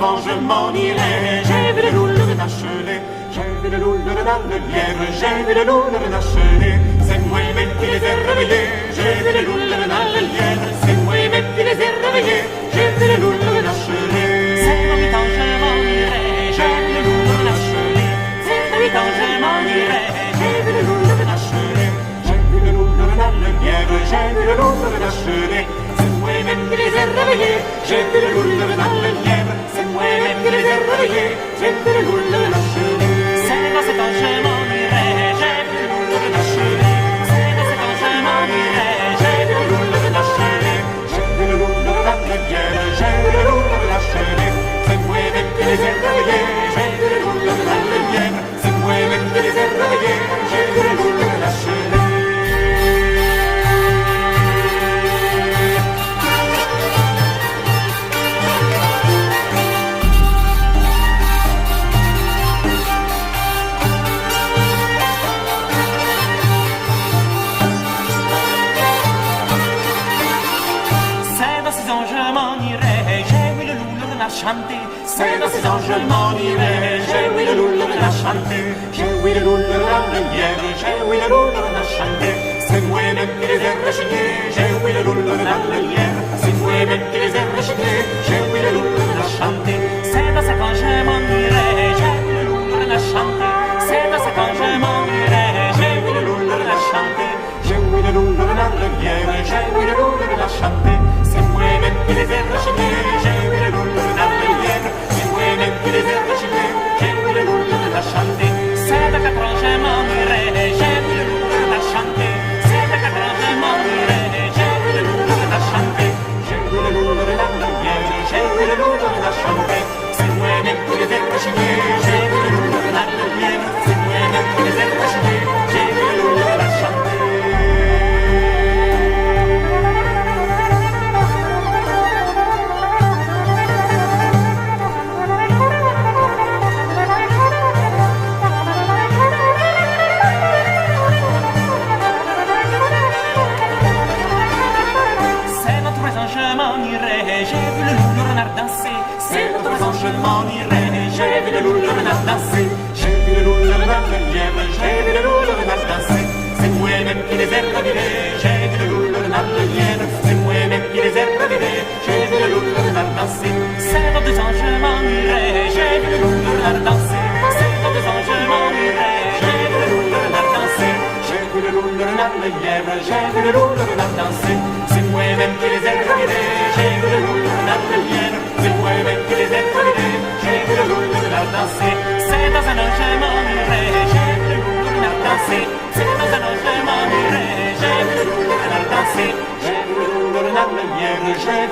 vent, je m'en irai. J'ai vu le loup, le renard, j'ai vu le loup, le renard, le lièvre, j'ai vu le loup, le renard, c'est moi-même qui les ai réveillés. J'ai vu le loup, le renard, le lièvre, c'est moi-même qui les ai réveillés. J'ai vu le loup, le renard, c'est dans 8 ans je m'en irai. J'ai vu le loup, le renard, c'est dans 8 ans je m'en irai. J'ai vu le loup, le renard, j'ai vu le loup, le renard, le lièvre, j'ai vu le loup, le renard, c'est moi-même qui les ai réveillés. J'ai vu le loup, le renard, le lièvre, c'est moi-même qui les ai réveillés. J'ai vu le loup, le renard, c'est dans 7 ans je m'en irai. J'ai vu le loup, le renard, c'est dans 7 ans je m'en irai. J'ai vu le loup, le renard, j'ai vu le loup, le renard, le lièvre, j'ai vu le loup, le renard, c'est moi-même qui les ai réveillés. J'ai vu le loup, le renard, le lièvre, c'est moi-même qui les ai réveillés. J'ai vu le loup, le renard, chanter, c'est dans 6 ans je m'en irai. J'ai oui le loup, le renard chanter, j'ai oui le loup, le renard, le lièvre, j'ai oui le loup, le renard chanter, c'est moi-même qui les ai rechignés. J'ai oui le loup, le renard, le lièvre, c'est moi-même qui les ai rechignés. J'ai oui le loup, le renard chanter, c'est dans 5 ans je m'en irai. J'ai oui le loup, le renard chanter, c'est dans 5 ans je m'en irai. J'ai oui le loup, le renard chanter, j'ai oui le loup, le renard, le lièvre, j'ai oui le loup, le renard chanter, c'est moi-même qui les ai rechignés. J'ai oui le loup, le renard, le lièvre, c'est moi-même qui les ai rechignés. J'ai oui le loup, le renard chanter, c'est dans 4 ans je m'en irai. J'ai oui le loup, le renard chanter, c'est dans 4 ans je m'en irai. J'ai oui le loup, le renard chanter, j'ai oui le loup, le renard, le lièvre, j'ai oui le loup, le renard chanter, c'est moi-même qui les ai rechignés. J'ai oui le loup, le renard, le lièvre, c'est moi-même qui les ai rechignés. J'ai oui le loup, le renard chanter. C'est dans 3 ans je m'en irai. J'ai vu le loup, le renard danser, j'ai vu le loup, le renard, le lièvre, j'ai vu le loup, le renard danser, c'est moi-même qui les ai réveillés. J'ai vu le loup, le renard, le lièvre, c'est moi-même qui les ai réveillés. J'ai vu le loup, le renard danser, c'est dans 2 ans je m'en irai. J'ai vu le loup, le renard danser, c'est dans 2 ans je m'en irai. J'ai vu le loup, le renard danser, j'ai vu le loup, le renard, le lièvre, j'ai vu le loup, le renard danser, c'est moi-même qui les ai réveillés. J'ai vu le loup, le renard, le lièvre, c'est moi-même qui les ai réveillés. J'ai vu le loup, le renard danser, c'est dans 1 an je m'en irai. J'ai vu le loup, le renard danser, c'est dans 1 an je m'en irai. J'ai vu le loup, le renard danser, j'ai vu le loup, le renard, le lièvre, j'ai